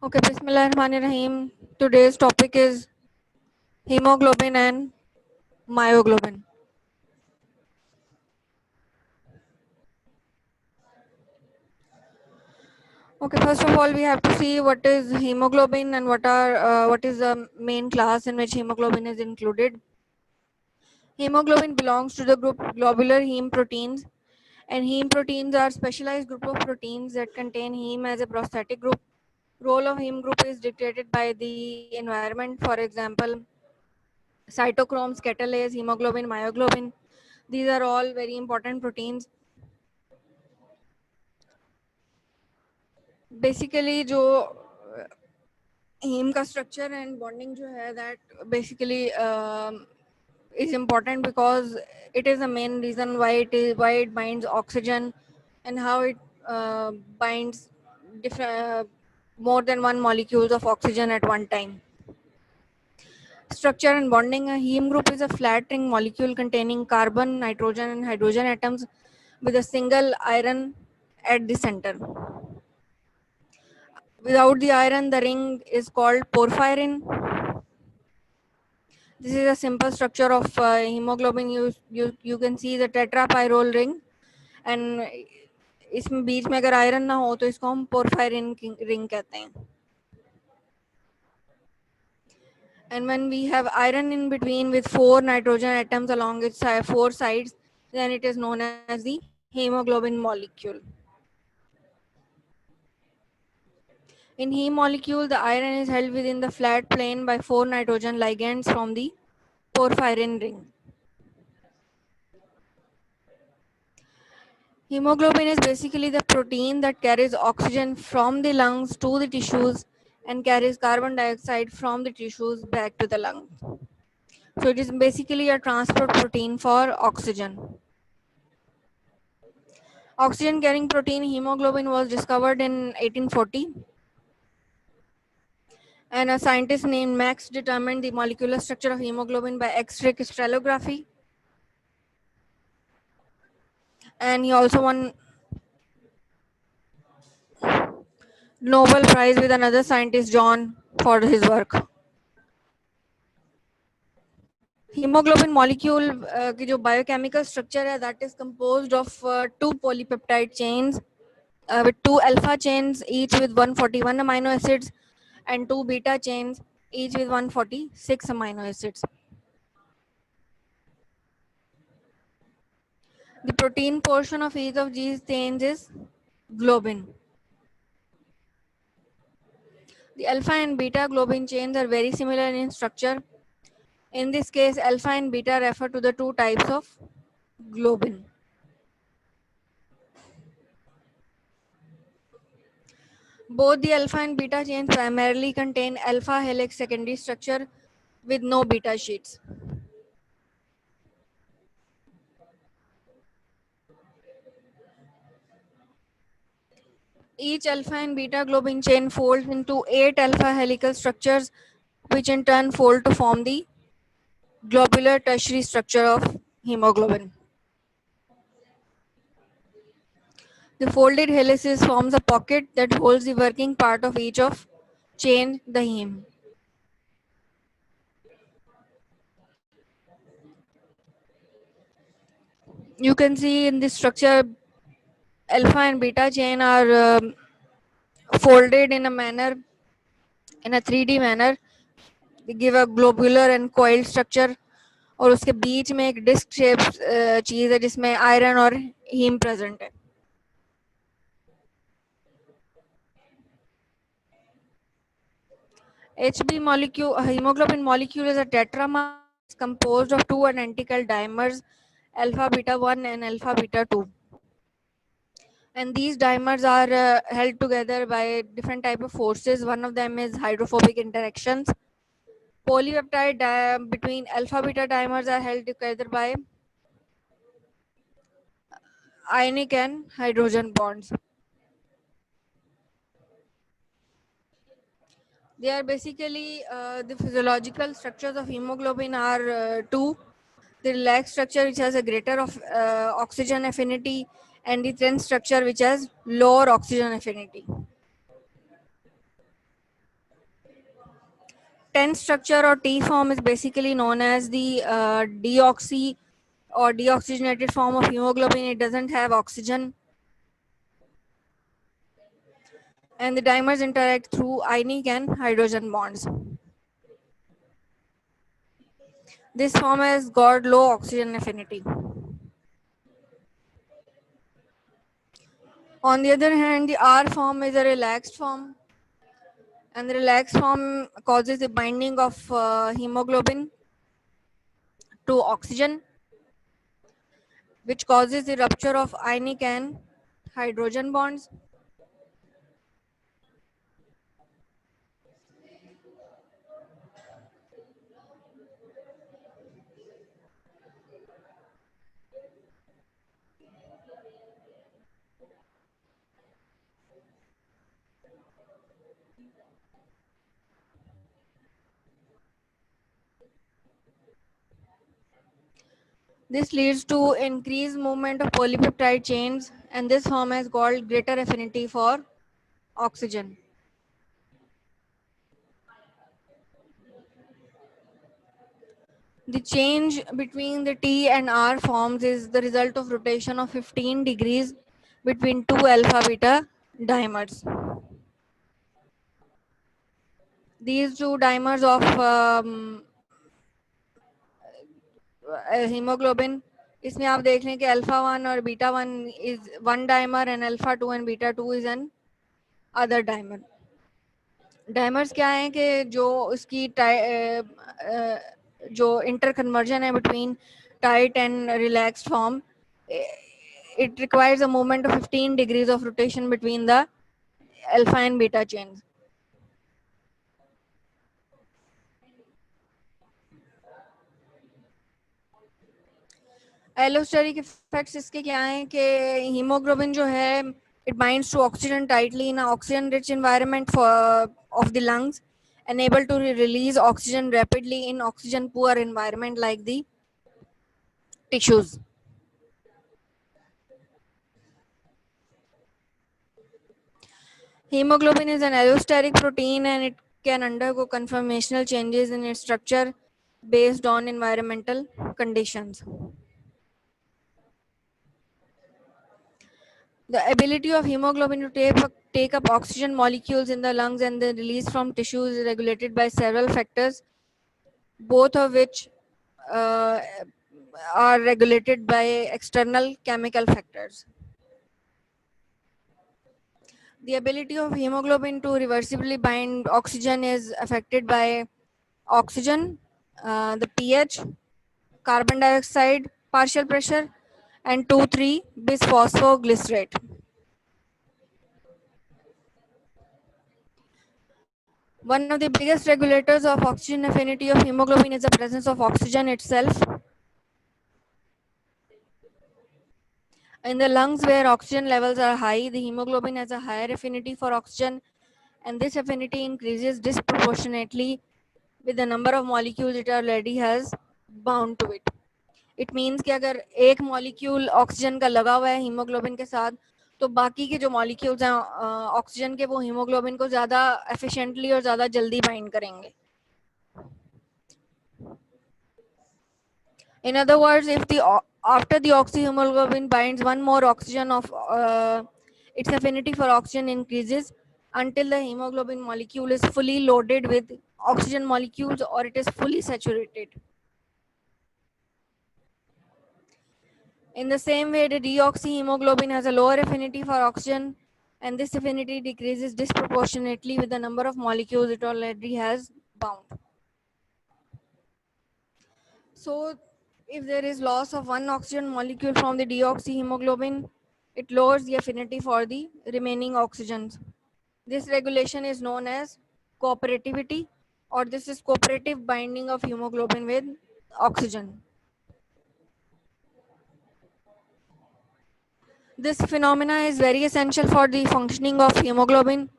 Okay, Bismillahirrahmanirrahim. Today's topic is hemoglobin and myoglobin. Okay, first of all, we have to see what is hemoglobin and what is the main class in which hemoglobin is included. Hemoglobin belongs to the group globular heme proteins, and heme proteins are specialized group of proteins that contain heme as a prosthetic group. Role of heme group is dictated by the environment. For example, cytochromes, catalase, hemoglobin, myoglobin. These are all very important proteins. Basically जो haem का structure and bonding जो है that basically is important because it is the main reason why it binds oxygen and how it binds different more than one molecules of oxygen at one time. Structure and bonding: a heme group is a flat ring molecule containing carbon, nitrogen and hydrogen atoms with a single iron at the center. Without the iron, the ring is called porphyrin. This is a simple structure of hemoglobin. You can see the tetrapyrrole ring, and इसमें बीच में अगर iron ना हो तो इसको हम porphyrin ring कहते हैं. And when we have iron in between with 4 nitrogen atoms along its 4 sides, then it is known as the hemoglobin molecule. In heme molecule, the iron is held within the flat plane by 4 nitrogen ligands from the porphyrin ring. Hemoglobin is basically the protein that carries oxygen from the lungs to the tissues and carries carbon dioxide from the tissues back to the lungs. So it is basically a transport protein for oxygen. Oxygen carrying protein hemoglobin was discovered in 1840, and a scientist named Max determined the molecular structure of hemoglobin by X-ray crystallography, and he also won Nobel Prize with another scientist, John, for his work. Hemoglobin molecule की जो biochemical structure है that is composed of 2 polypeptide chains with 2 alpha chains each with 141 amino acids and 2 beta chains each with 146 amino acids. The protein portion of each of these chains is globin. The alpha and beta globin chains are very similar in structure. In this case, alpha and beta refer to the 2 types of globin. Both the alpha and beta chains primarily contain alpha helix secondary structure with no beta sheets. Each alpha and beta globin chain folds into 8 alpha helical structures, which in turn fold to form the globular tertiary structure of hemoglobin. The folded helices forms a pocket that holds the working part of each of chain, the heme. You can see in this structure, alpha and beta chain are folded in a manner, in a 3D manner. They give a globular and coiled structure, और उसके बीच में एक disc shape चीज है जिसमें iron और haem present है. HB molecule, hemoglobin molecule is a tetramer composed of 2 identical dimers, alpha beta 1 and alpha beta 2. And these dimers are held together by different type of forces. One of them is hydrophobic interactions. Polypeptide between alpha beta dimers are held together by ionic and hydrogen bonds. They are basically the physiological structures of hemoglobin are two: the relaxed structure which has a greater of oxygen affinity, and the tense structure which has lower oxygen affinity. tense structure or T form is basically known as the deoxy or deoxygenated form of hemoglobin. It doesn't have oxygen, and the dimers interact through ionic and hydrogen bonds. This form has got low oxygen affinity. On the other hand, the R form is a relaxed form, and the relaxed form causes the binding of hemoglobin to oxygen, which causes the rupture of ionic and hydrogen bonds. This leads to increased movement of polypeptide chains, and this form has called greater affinity for oxygen. The change between the T and R forms is the result of rotation of 15 degrees between two alpha beta dimers. These two dimers of hemoglobin, इसमें आप देख लें कि alpha one और beta one is one dimer and alpha two and beta two is an other dimer. Dimers क्या हैं कि जो इसकी जो इंटर कन्वर्जन है between tight and relaxed form, it requires a movement of 15 degrees of rotation between the alpha and beta chains. Allosteric effects इसके क्या हैं कि हीमोग्लोबिन जो है it binds to oxygen tightly in an oxygen rich environment of the lungs, unable to release oxygen rapidly in oxygen poor environment like the tissues. Hemoglobin is an allosteric protein and it can undergo conformational changes in its structure based on environmental conditions. The ability of hemoglobin to take up oxygen molecules in the lungs and then release from tissues is regulated by several factors, both of which uh, are regulated by external chemical factors. The ability of hemoglobin to reversibly bind oxygen is affected by oxygen, the pH, carbon dioxide, partial pressure, and 2,3 bisphosphoglycerate. One of the biggest regulators of oxygen affinity of hemoglobin is the presence of oxygen itself. In the lungs where oxygen levels are high, the hemoglobin has a higher affinity for oxygen, and this affinity increases disproportionately with the number of molecules it already has bound to it. It means कि अगर एक molecule oxygen का लगा हुआ है haemoglobin के साथ, तो बाकी के जो मॉलिक्यूल्स हैं ऑक्सीजन के, वो हीमोग्लोबिन को ज़्यादा एफिशिएंटली और ज़्यादा जल्दी बाइंड करेंगे. In other words, if the after the oxyhemoglobin binds one more oxygen of its affinity for oxygen increases until the hemoglobin molecule is fully loaded with oxygen molecules or it is fully saturated. In the same way, the deoxyhemoglobin has a lower affinity for oxygen, and this affinity decreases disproportionately with the number of molecules it already has bound. So, if there is loss of one oxygen molecule from the deoxyhemoglobin, it lowers the affinity for the remaining oxygens. This regulation is known as cooperativity, or this is cooperative binding of hemoglobin with oxygen. This phenomena is very essential for the functioning of hemoglobin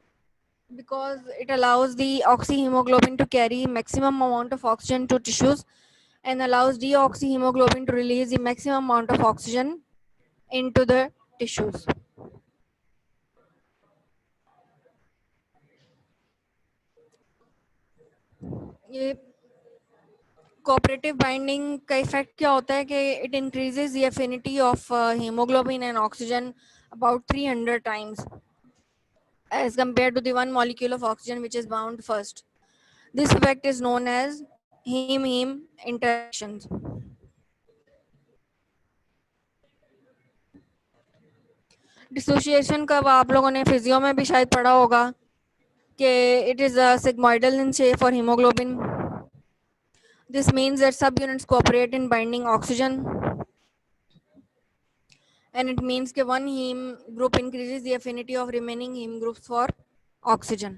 because it allows the oxyhemoglobin to carry maximum amount of oxygen to tissues and allows deoxyhemoglobin to release the maximum amount of oxygen into the tissues. ये cooperative binding का effect क्या होता है कि it increases the affinity of haemoglobin and oxygen about 300 times as compared to the one molecule of oxygen which is bound first. This effect is known as heme-heme interactions. Dissociation का आप लोगों ने physio में भी शायद पढ़ा होगा कि it is a sigmoidal in shape for hemoglobin. This means that subunits cooperate in binding oxygen, and it means that one heme group increases the affinity of remaining heme groups for oxygen.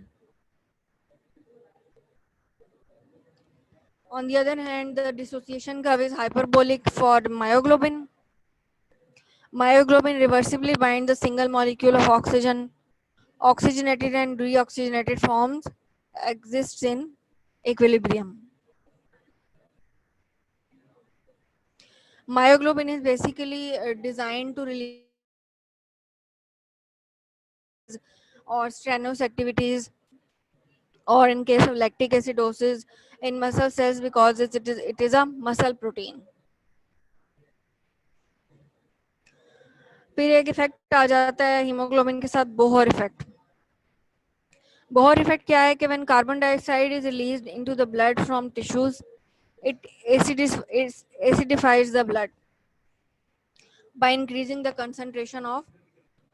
On the other hand, the dissociation curve is hyperbolic for myoglobin. Myoglobin reversibly binds the single molecule of oxygen. Oxygenated and deoxygenated forms exists in equilibrium. Myoglobin is basically designed to release or strenous activities, or in case of lactic acidosis in muscle cells, because it is a muscle protein. फिर एक effect आ जाता है haemoglobin के साथ, Bohr effect. Bohr effect क्या है कि when carbon dioxide is released into the blood from tissues, it acidifies the blood by increasing the concentration of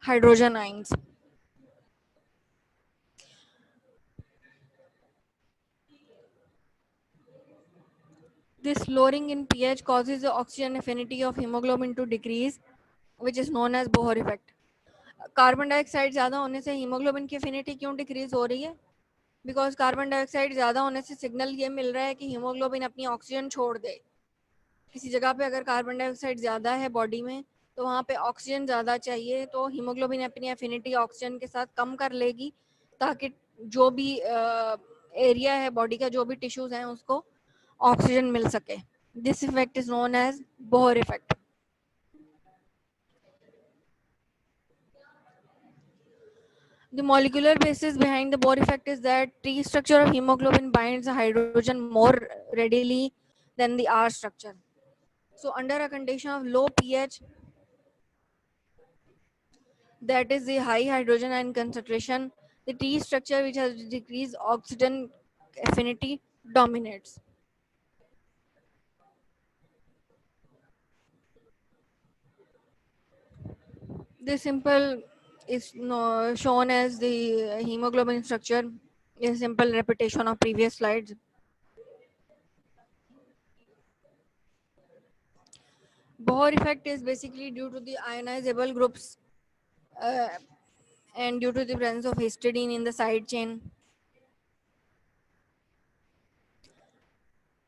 hydrogen ions. This lowering in pH causes the oxygen affinity of hemoglobin to decrease, which is known as Bohr effect. Carbon dioxide ज़्यादा होने से haemoglobin की affinity क्यों decrease हो रही है? Because carbon dioxide ज़्यादा होने से सिग्नल ये मिल रहा है कि हीमोग्लोबिन अपनी ऑक्सीजन छोड़ दे. किसी जगह पे अगर कार्बन डाइऑक्साइड ज़्यादा है बॉडी में, तो वहाँ पे ऑक्सीजन ज़्यादा चाहिए, तो हीमोग्लोबिन अपनी एफिनिटी ऑक्सीजन के साथ कम कर लेगी, ताकि जो भी एरिया है बॉडी का, जो भी टिश्यूज हैं, उसको ऑक्सीजन मिल सके. This effect is known as Bohr effect. The molecular basis behind the Bohr effect is that T structure of hemoglobin binds hydrogen more readily than the R structure. So under a condition of low pH, that is the high hydrogen ion concentration, the T structure, which has decreased oxygen affinity, dominates. This simple is shown as the hemoglobin structure, a simple repetition of previous slides. Bohr effect is basically due to the ionizable groups uh, and due to the presence of histidine in the side chain.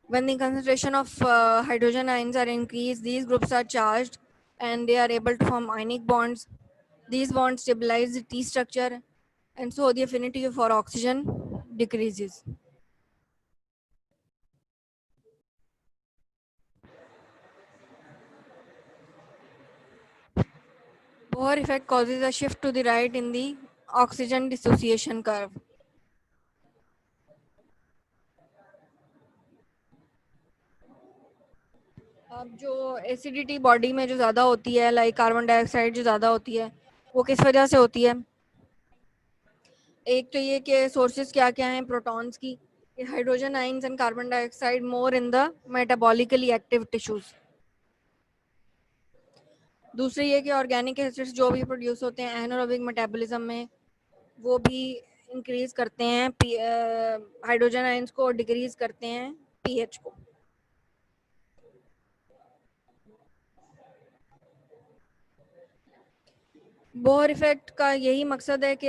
When the concentration of hydrogen ions are increased, these groups are charged and they are able to form ionic bonds. These bonds stabilize the T structure, and so the affinity for oxygen decreases. Bohr effect causes a shift to the right in the oxygen dissociation curve. अब जो acidity body में जो ज़्यादा होती है, like carbon dioxide जो ज़्यादा होती है, वो किस वजह से होती है? एक तो ये कि सोर्सेज क्या क्या हैं प्रोटॉन्स की, hydrogen ions and carbon dioxide more in the metabolically active tissues. दूसरी ये कि ऑर्गेनिक एसिड्स जो भी प्रोड्यूस होते हैं एनारोबिक मेटाबॉलिज्म में, वो भी इंक्रीज करते हैं हाइड्रोजन आयंस को और डिक्रीज करते हैं पीएच को. बोहर इफेक्ट का यही मकसद है कि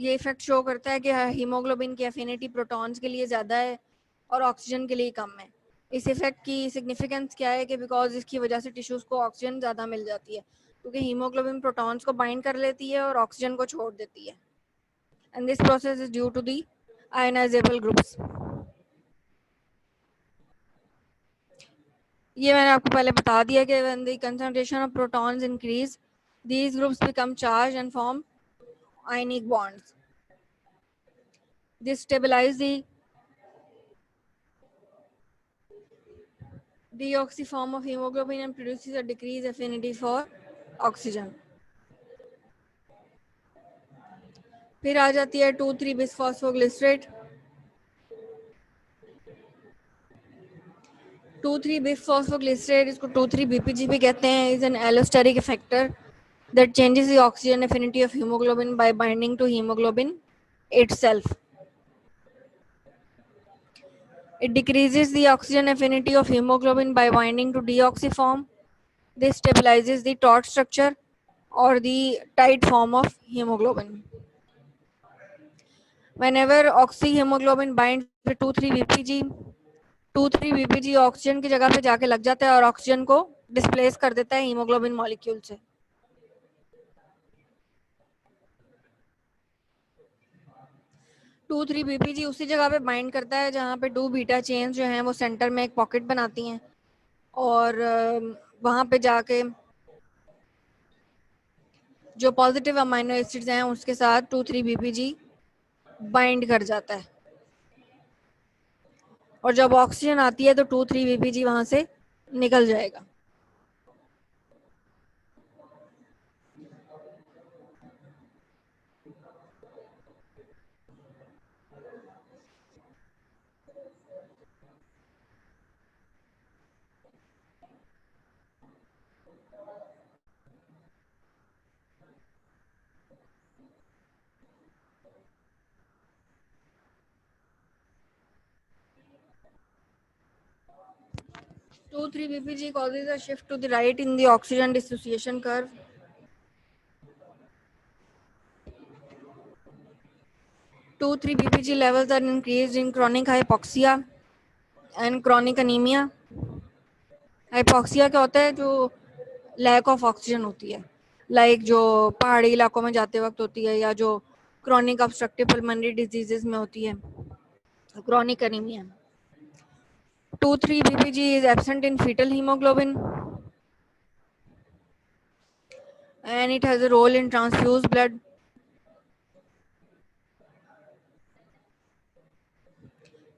ये इफेक्ट शो करता है कि हीमोग्लोबिन की एफिनिटी प्रोटॉन्स के लिए ज़्यादा है और ऑक्सीजन के लिए कम है. इस इफेक्ट की सिग्निफिकेंस क्या है कि बिकॉज इसकी वजह से टिश्यूज को ऑक्सीजन ज़्यादा मिल जाती है, क्योंकि हीमोग्लोबिन प्रोटॉन्स को बाइंड कर लेती है और ऑक्सीजन को छोड़ देती है. And this process is due to the ionisable groups. ये मैंने आपको पहले बता दिया कि when the concentration of protons increase, these groups become charged and form ionic bonds. This stabilize the deoxy form of hemoglobin and produces a decreased affinity for oxygen. फिर आ जाती है 2,3 बिसफॉस्फोग्लिसरेट. 2,3 बिसफॉस्फोग्लिसरेट, इसको 2,3 BPG भी कहते हैं, is an allosteric effector that changes the oxygen affinity of hemoglobin by binding to hemoglobin itself. It decreases the oxygen affinity of hemoglobin by binding to deoxyform. This stabilizes the taut structure or the tight form of hemoglobin. Whenever oxyhemoglobin binds with 2,3 BPG, 2,3 BPG oxygen की जगह पे जाके लग जाता है और oxygen को displace कर देता है हीमोग्लोबिन मॉलिक्यूल से. 2,3 BPG उसी जगह पे बाइंड करता है जहाँ पे 2 बीटा चेन्स जो हैं वो सेंटर में एक पॉकेट बनाती हैं और वहाँ पे जाके जो पॉजिटिव अमाइनो एसिड्स हैं उसके साथ 2,3 BPG बाइंड कर जाता है और जब ऑक्सीजन आती है तो 2,3 BPG वहां से निकल जाएगा. Two three BPG causes a shift to the right in the oxygen dissociation curve. Two three BPG levels are increased in chronic hypoxia and chronic anemia. Hypoxia क्या होता है? जो lack of oxygen होती है, like जो पहाड़ी इलाकों में जाते वक्त होती है या जो chronic obstructive pulmonary diseases में होती है, chronic anemia. 2,3 BPG is absent in fetal hemoglobin and it has a role in transfused blood.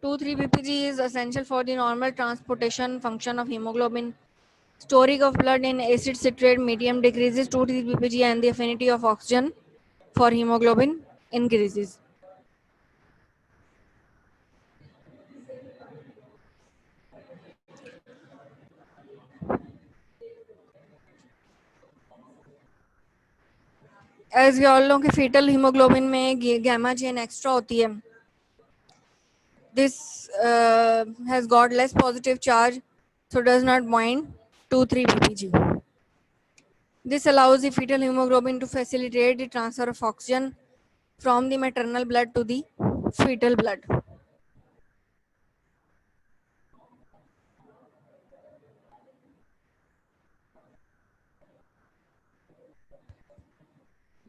2,3 BPG is essential for the normal transportation function of hemoglobin. Storing of blood in acid citrate medium decreases 2,3 BPG and the affinity of oxygen for hemoglobin increases. As we all know कि fetal hemoglobin में gamma chain extra होती है. This has got less positive charge, so does not bind 2,3 BPG. This allows the fetal hemoglobin to facilitate the transfer of oxygen from the maternal blood to the fetal blood.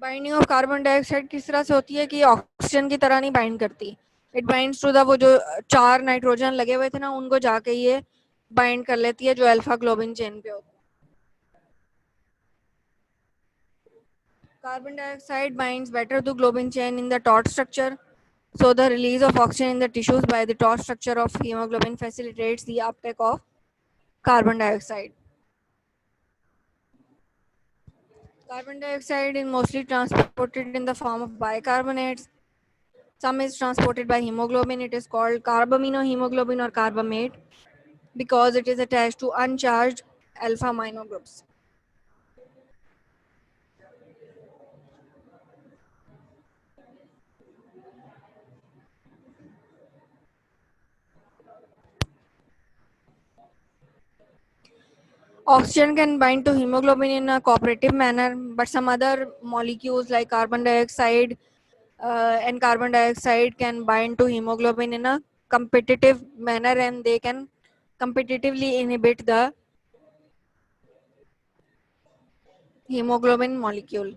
Binding of carbon dioxide किस तरह से होती है कि oxygen की तरह नहीं bind करती. इट बाइंड्स टू द वो जो 4 नाइट्रोजन लगे हुए थे ना उनको जाके ये बाइंड कर लेती है जो अल्फा ग्लोबिन चेन पे होता है. Carbon dioxide binds better to globin chain in the taut structure, so the release of oxygen in the tissues by the taut structure of hemoglobin facilitates the uptake of carbon dioxide. Carbon dioxide is mostly transported in the form of bicarbonates. Some is transported by hemoglobin. It is called carbaminohemoglobin or carbamate because it is attached to uncharged alpha amino groups. Oxygen can bind to hemoglobin in a cooperative manner, but some other molecules like carbon dioxide and carbon dioxide can bind to hemoglobin in a competitive manner and they can competitively inhibit the hemoglobin molecule.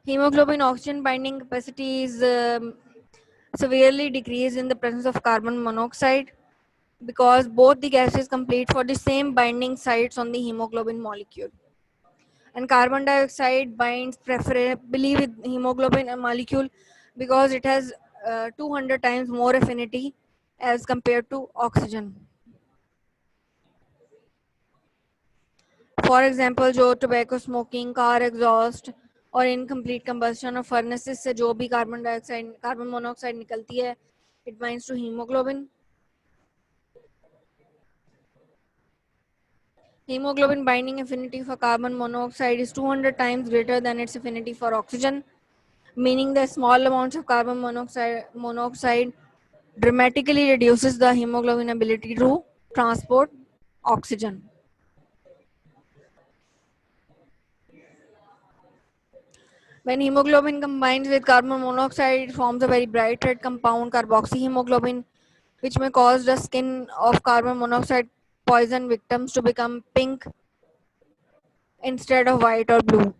Hemoglobin oxygen binding capacity is severely decreased in the presence of carbon monoxide because both the gases compete for the same binding sites on the hemoglobin molecule. And carbon dioxide binds preferably with hemoglobin molecule because it has 200 times more affinity as compared to oxygen. For example, जो tobacco smoking, car exhaust और incomplete combustion और furnaces से जो भी carbon monoxide निकलती है, it binds to hemoglobin. Hemoglobin binding affinity for carbon monoxide is 200 times greater than its affinity for oxygen, meaning that small amounts of carbon monoxide dramatically reduces the hemoglobin ability to transport oxygen. When hemoglobin combines with carbon monoxide, it forms a very bright red compound, carboxyhemoglobin, which may cause the skin of carbon monoxide poison victims to become pink instead of white or blue.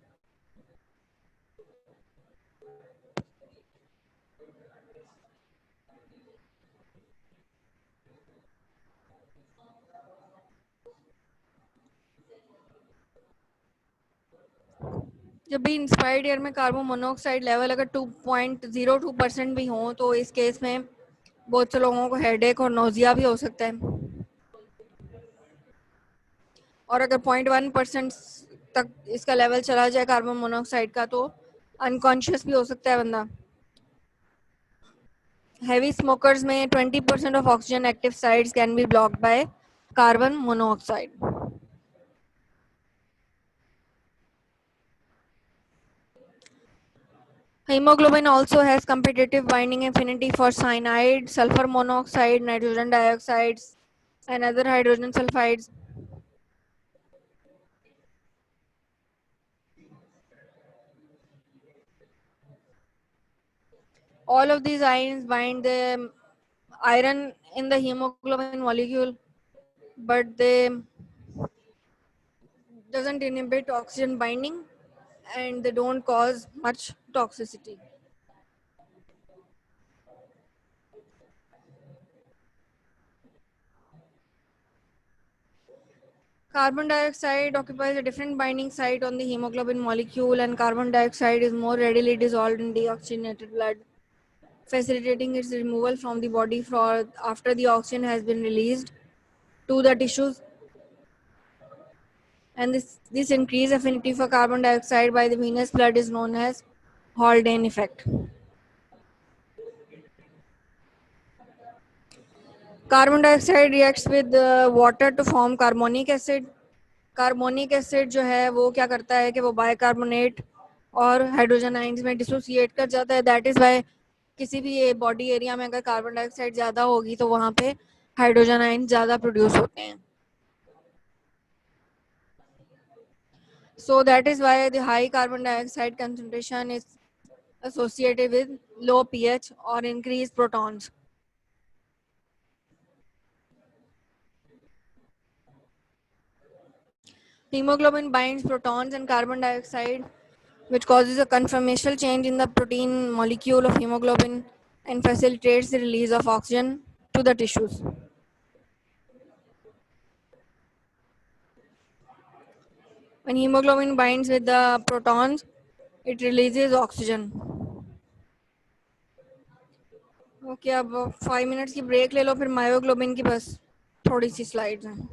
जब भी inspired air में carbon monoxide level अगर 2.02% भी हो तो इस case में बहुत से लोगों को हेडेक और नोजिया भी हो सकता है, और अगर 0.1% तक इसका लेवल चला जाए कार्बन मोनोऑक्साइड का तो अनकॉन्शियस भी हो सकता है बंदा. Heavy smokers में 20% of oxygen active sites can be blocked by carbon monoxide. Hemoglobin also has competitive binding affinity for cyanide, sulfur monoxide, nitrogen dioxides, and other hydrogen sulfides. All of these ions bind the iron in the hemoglobin molecule, but they doesn't inhibit oxygen binding and they don't cause much toxicity. Carbon dioxide occupies a different binding site on the hemoglobin molecule, and carbon dioxide is more readily dissolved in deoxygenated blood, facilitating its removal from the body after the oxygen has been released to the tissues. And this increased affinity for carbon dioxide by the venous blood is known as Haldane effect. Carbon dioxide reacts with water to form carbonic acid. Carbonic acid जो है वो क्या करता है कि वो bicarbonate और hydrogen ions में डिसोसिएट कर जाता है. दैट इज वाई किसी भी बॉडी एरिया में अगर कार्बन डाइऑक्साइड ज़्यादा होगी तो वहाँ पे हाइड्रोजन आयंस ज़्यादा प्रोड्यूस होते हैं. So that is why the high carbon dioxide concentration is associated with low pH or increased protons. Hemoglobin binds protons and carbon dioxide, which causes a conformational change in the protein molecule of hemoglobin and facilitates the release of oxygen to the tissues. When hemoglobin binds with the protons, it releases oxygen. Okay, अब 5 minutes की break ले लो, फिर myoglobin की बस थोड़ी सी slides हैं.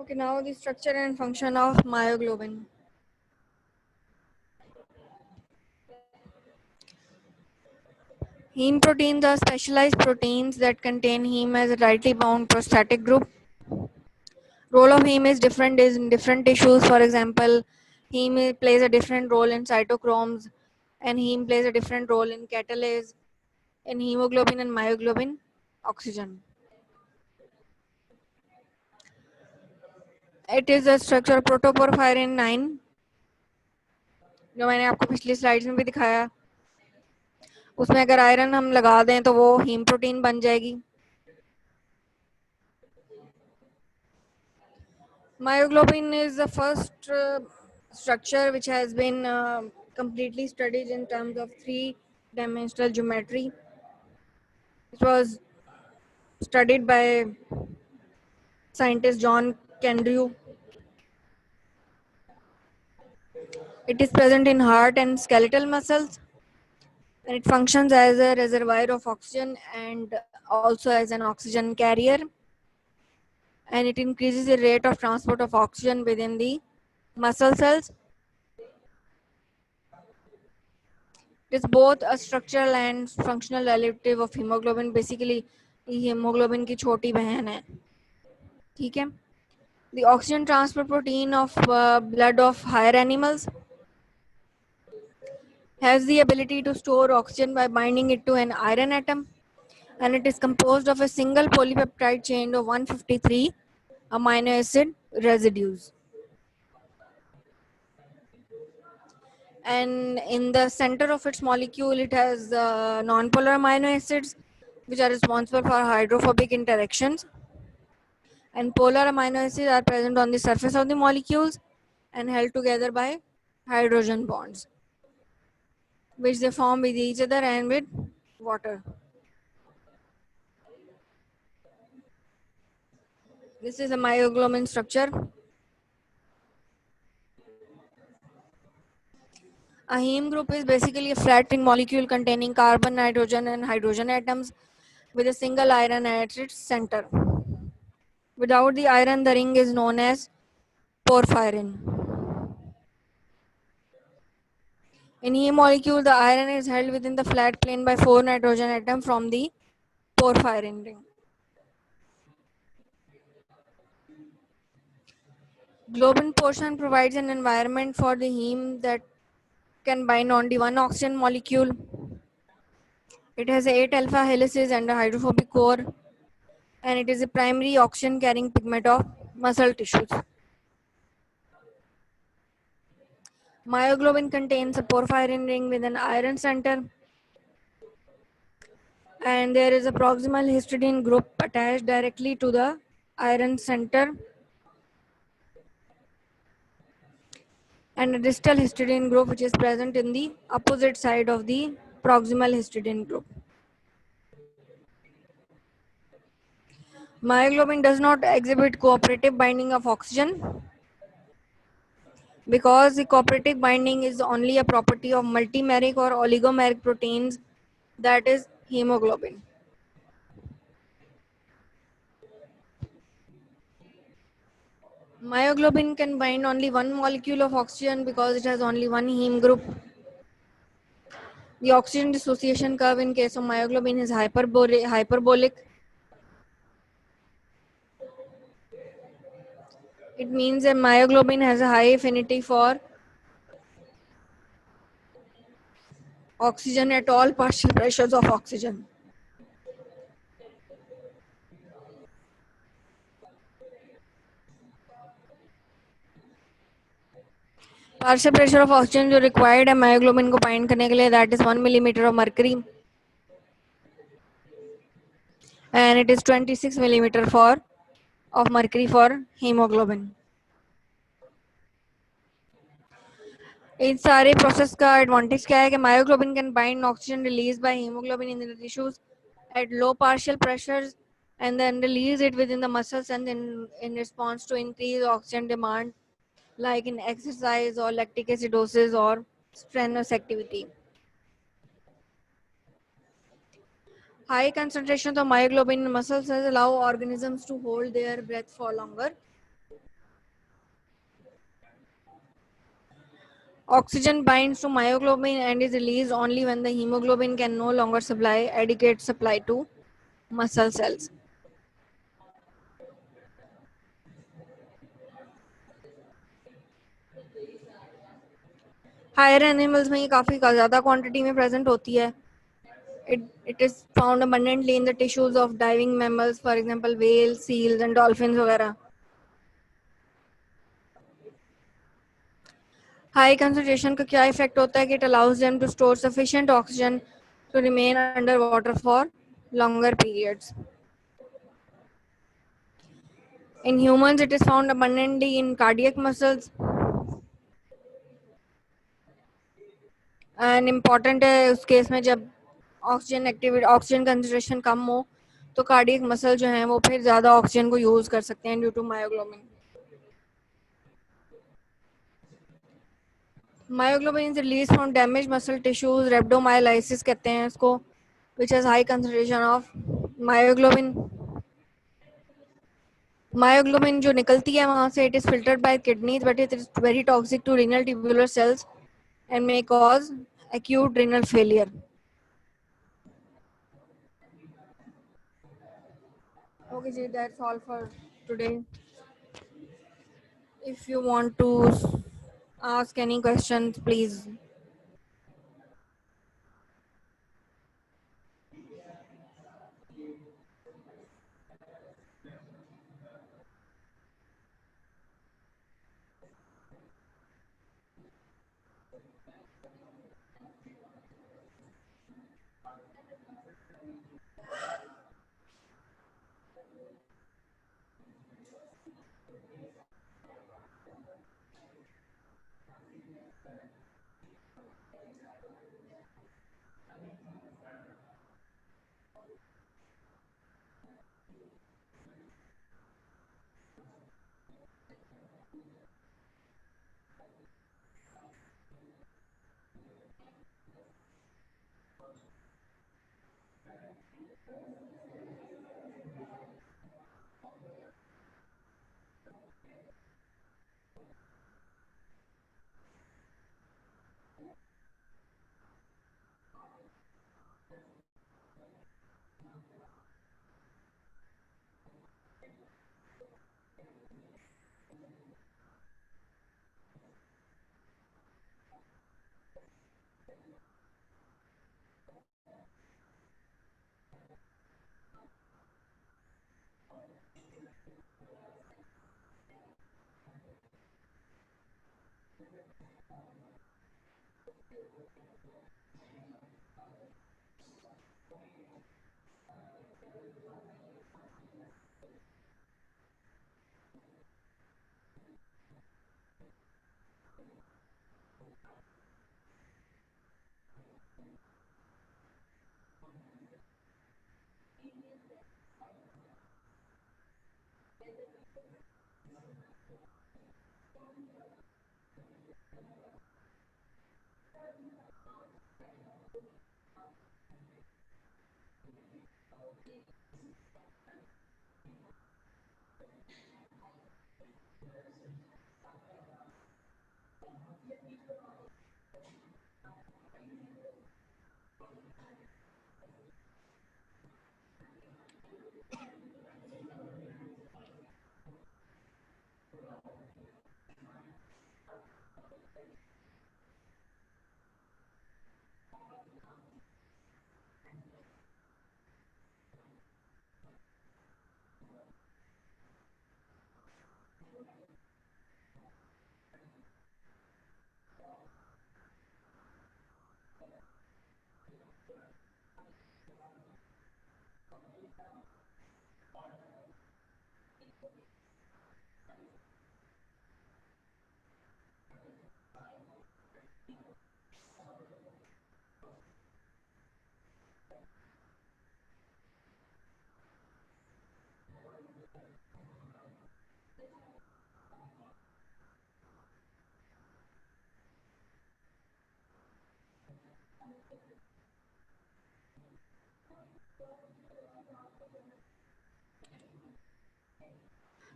Okay, now the structure and function of myoglobin. Heme proteins are specialized proteins that contain heme as a tightly bound prostatic group. Role of heme is different in different tissues. For example, heme plays a different role in cytochromes, and heme plays a different role in catalase, in hemoglobin and myoglobin, oxygen. It is a structure protoporphyrin 9, जो मैंने आपको पिछली slides में भी दिखाया. उसमें अगर iron हम लगा दें तो वो हीम प्रोटीन बन जाएगी. Myoglobin is the first structure which has been completely studied in terms of three-dimensional geometry. It was studied by scientist John Kendrew. It is present in heart and skeletal muscles, and it functions as a reservoir of oxygen and also as an oxygen carrier. And it increases the rate of transport of oxygen within the muscle cells. It is both a structural and functional relative of hemoglobin. Basically, hemoglobin की छोटी बहन है. ठीक है. The oxygen transport protein of blood of higher animals has the ability to store oxygen by binding it to an iron atom, and it is composed of a single polypeptide chain of 153 amino acid residues. And in the center of its molecule, it has non-polar amino acids, which are responsible for hydrophobic interactions. And polar amino acids are present on the surface of the molecules and held together by hydrogen bonds, which they form with each other and with water. This is a myoglobin structure. A heme group is basically a flat ring molecule containing carbon, nitrogen, and hydrogen atoms with a single iron at its center. Without the iron, the ring is known as porphyrin. In heme molecule, the iron is held within the flat plane by 4 nitrogen atoms from the porphyrin ring. Globin portion provides an environment for the heme that can bind only one oxygen molecule. It has 8 alpha helices and a hydrophobic core, and it is a primary oxygen carrying pigment of muscle tissues. Myoglobin contains a porphyrin ring with an iron center, and there is a proximal histidine group attached directly to the iron center, and a distal histidine group which is present in the opposite side of the proximal histidine group. Myoglobin does not exhibit cooperative binding of oxygen because the cooperative binding is only a property of multimeric or oligomeric proteins, that is hemoglobin. Myoglobin can bind only one molecule of oxygen because it has only one heme group. The oxygen dissociation curve in case of myoglobin is hyperbolic. It means that myoglobin has a high affinity for oxygen at all partial pressures of oxygen. Partial pressure of oxygen जो required है myoglobin को bind करने के लिए, that is 1 millimeter of mercury, and it is 26 millimeter for of mercury for hemoglobin. इन सारे process का advantage क्या है कि myoglobin can bind oxygen released by hemoglobin in the tissues at low partial pressures and then release it within the muscles and then in response to increased oxygen demand like in exercise or lactic acidosis or strenuous activity. High concentrations of myoglobin in muscle cells allow organisms to hold their breath for longer. Oxygen binds to myoglobin and is released only when the hemoglobin can no longer supply adequate supply to muscle cells. Higher animals में ये काफ़ी ज़्यादा quantity में present होती है. It is found abundantly in the tissues of diving mammals, for example whales, seals and dolphins वगैरह. High concentration का क्या effect होता है कि it allows them to store sufficient oxygen to remain underwater for longer periods. In humans, it is found abundantly in cardiac muscles and important है उस case में जब ऑक्सीजन कंसंट्रेशन कम हो तो कार्डियक मसल जो हैं वो फिर ज़्यादा ऑक्सीजन को यूज़ कर सकते हैं due to myoglobin. Myoglobin is release from damage muscle tissues, rhabdomyolysis कहते हैं इसको, which has high concentration of myoglobin. Myoglobin जो निकलती है वहाँ से, it is filtered by kidneys but it is very toxic to renal tubular cells and may cause acute renal failure. Okay ji, that's all for today. If you want to ask any questions, please.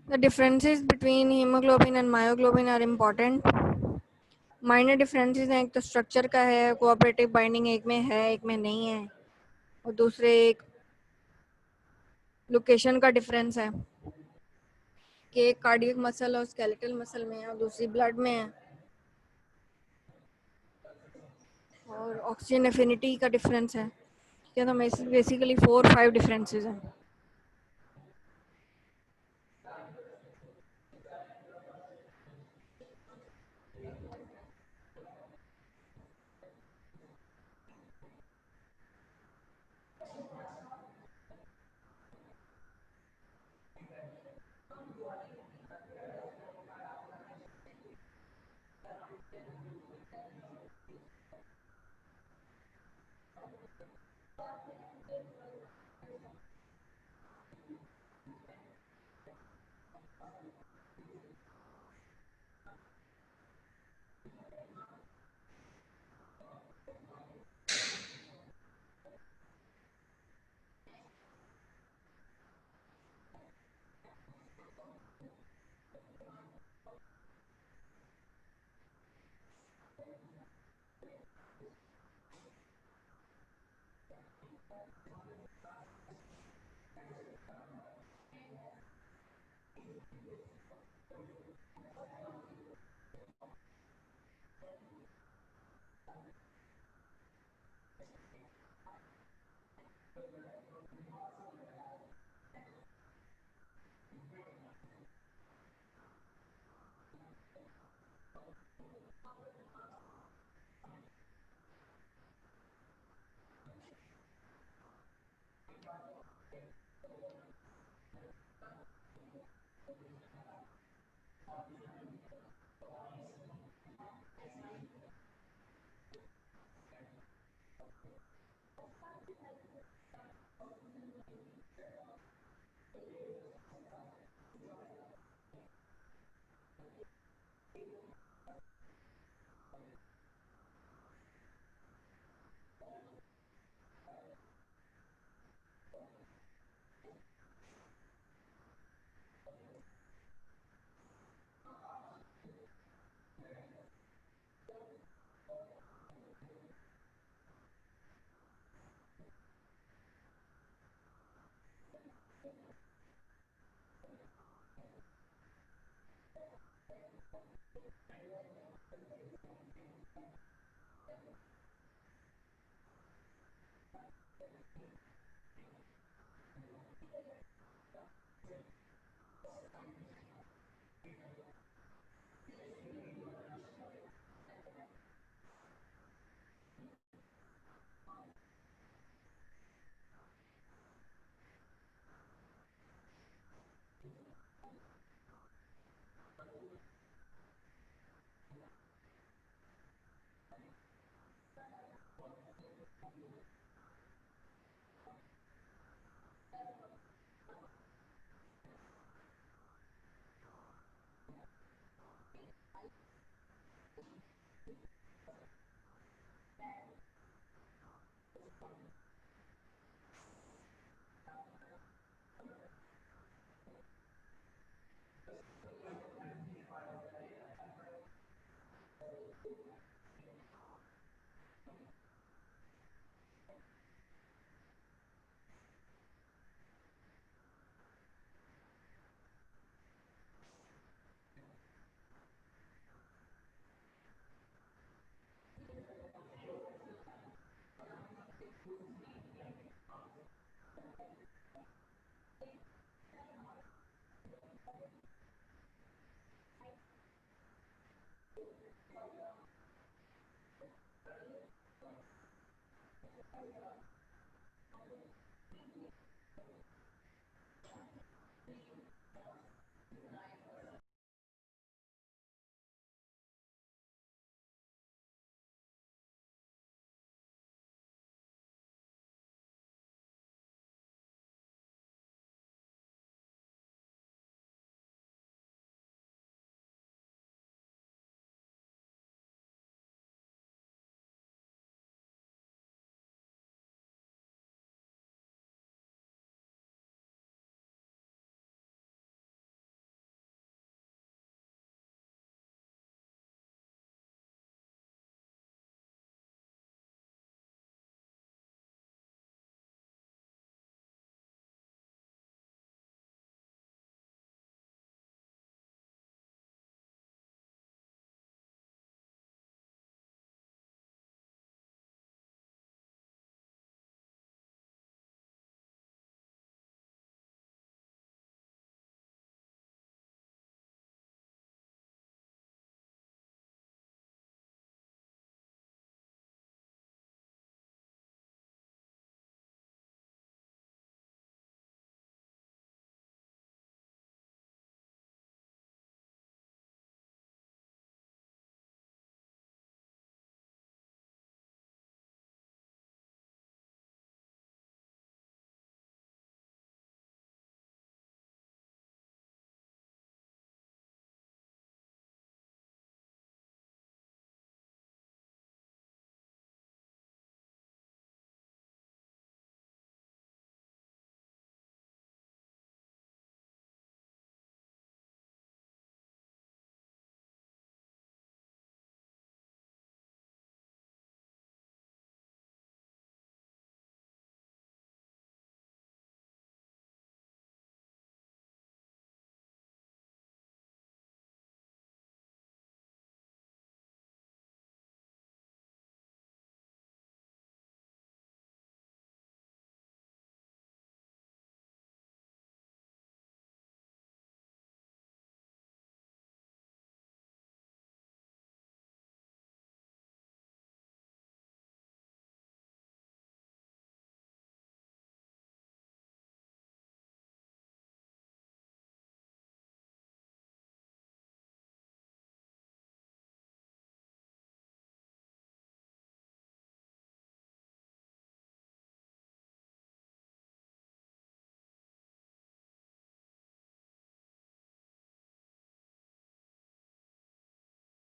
The differences between hemoglobin and myoglobin are important. Minor differences हैं, एक तो structure का है, cooperative binding एक में है एक में नहीं है, और दूसरे एक लोकेशन का डिफरेंस है कि एक कार्डियक मसल और स्केलेटल मसल में है और दूसरी ब्लड में है, और ऑक्सीजन एफिनिटी का डिफरेंस है। क्या तो बेसिकली 4-5 डिफरेंसेस हैं।